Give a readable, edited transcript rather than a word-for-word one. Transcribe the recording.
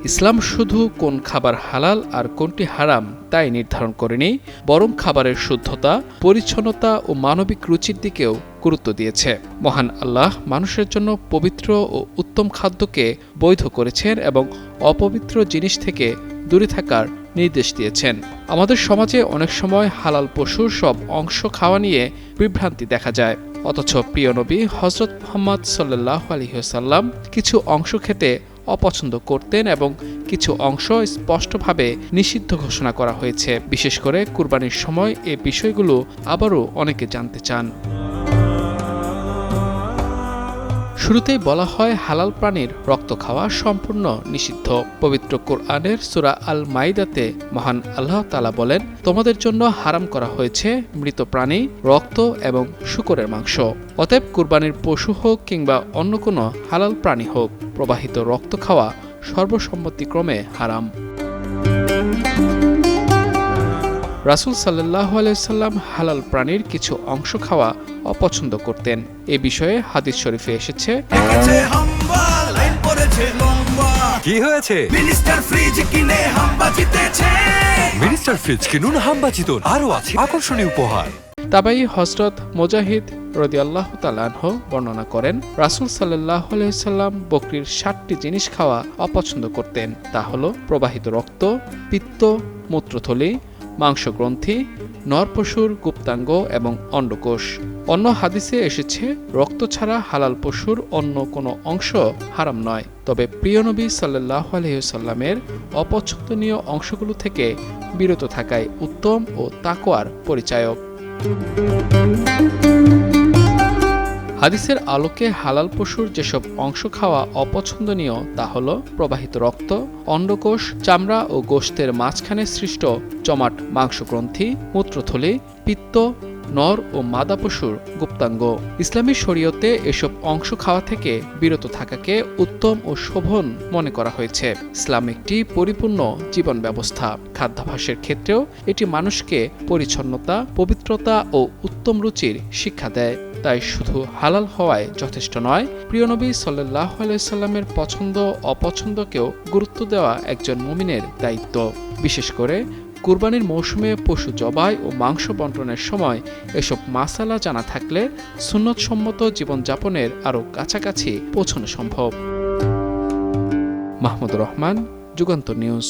ইসলাম শুধু কোন খাবার হালাল আর কোনটি হারাম তাই নির্ধারণ করেনি, বরং খাবারের শুদ্ধতা, পরিচ্ছন্নতা ও মানবিক রুচির দিকেও গুরুত্ব দিয়েছে। মহান আল্লাহ মানুষের জন্য পবিত্র ও উত্তম খাদ্যকে বৈধ করেছেন এবং অপবিত্র জিনিস থেকে দূরে থাকার নির্দেশ দিয়েছেন। আমাদের সমাজে অনেক সময় হালাল পশুর সব অংশ খাওয়া নিয়ে বিভ্রান্তি দেখা যায়, অথচ প্রিয় নবী হযরত মুহাম্মদ সাল্লাল্লাহু আলাইহি ওয়াসাল্লাম কিছু অংশ খেতে অপছন্দ করতেন এবং কিছু অংশ স্পষ্টভাবে নিষিদ্ধ ঘোষণা করা হয়েছে। বিশেষ করে কুরবানির সময় এই বিষয়গুলো আবারও অনেকে জানতে চান। শুরুতেই বলা হয় হালাল প্রাণীর রক্ত খাওয়া সম্পূর্ণ নিষিদ্ধ। পবিত্র কোরআনের সূরা আল মাইদাতে মহান আল্লাহ তাআলা বলেন, তোমাদের জন্য হারাম করা হয়েছে মৃত প্রাণী, রক্ত এবং শূকরের মাংস। অতএব কুরবানির পশু হোক কিংবা অন্য কোনো হালাল প্রাণী হোক, প্রবাহিত রক্ত খাওয়া সর্বসম্মতিক্রমে হারাম। রাসূল সাল্লাল্লাহু আলাইহি ওয়াসাল্লাম হালাল প্রাণীর কিছু অংশ খাওয়া অপছন্দ করতেন। এ বিষয়ে হাদিস শরীফে এসেছে, কি হয়েছে? মিনিস্টার ফ্রিজ কিনে হাম্বা জিতেছে। মিনিস্টার ফ্রিজ কিনুন, হাম্বা জিতুন, আরো আছে আকর্ষণীয় উপহার। তাবাই হযরত মুজাহিদ রাদিয়াল্লাহু তাআলা আনহু বর্ণনা করেন, রাসূল সাল্লাল্লাহু আলাইহি ওয়াসাল্লাম বকরির ৭টি জিনিস খাওয়া অপছন্দ করতেন। তা হলো প্রবাহিত রক্ত, পিত্ত, মূত্রথলি, মাংসগ্রন্থি, নরপশুর গুপ্তাঙ্গ এবং অন্ডকোষ। অন্য হাদিসে এসেছে, রক্ত ছাড়া হালাল পশুর অন্য কোনো অংশ হারাম নয়, তবে প্রিয় নবী সাল্লাল্লাহু আলাইহি ওয়াসাল্লামের অপছন্দনীয় অংশগুলো থেকে বিরত থাকাই উত্তম ও তাকওয়ার পরিচায়ক। হাদিসের আলোকে হালাল পশুর যেসব অংশ খাওয়া অপছন্দনীয় তা হল প্রবাহিত রক্ত, অন্ডকোষ, চামড়া ও গোশতের মাঝখানে সৃষ্ট জমাট মাংসগ্রন্থি, মূত্রথলি, পিত্ত, নর ও মাদা পশুর গুপ্তাঙ্গ। ইসলামী শরীয়তে এসব অংশ খাওয়া থেকে বিরত থাকাকে উত্তম ও শোভন মনে করা হয়েছে। ইসলাম একটি পরিপূর্ণ জীবন ব্যবস্থা। খাদ্যাভ্যাসের ক্ষেত্রেও এটি মানুষকে পরিচ্ছন্নতা, পবিত্রতা ও উত্তম রুচির শিক্ষা দেয়। তাই শুধু হালাল হওয়ায় যথেষ্ট নয়, প্রিয় নবী সাল্লাল্লাহু আলাইহি ওয়াসাল্লামের পছন্দ অপছন্দকেও গুরুত্ব দেওয়া একজন মুমিনের দায়িত্ব। বিশেষ করে কুরবানির মৌসুমে পশু জবাই ও মাংস বন্টনের সময় এসব মাসালা জানা থাকলে সুন্নতসম্মত জীবনযাপনের আরও কাছাকাছি পৌঁছানো সম্ভব। মাহমুদুর রহমান, যুগান্তর নিউজ।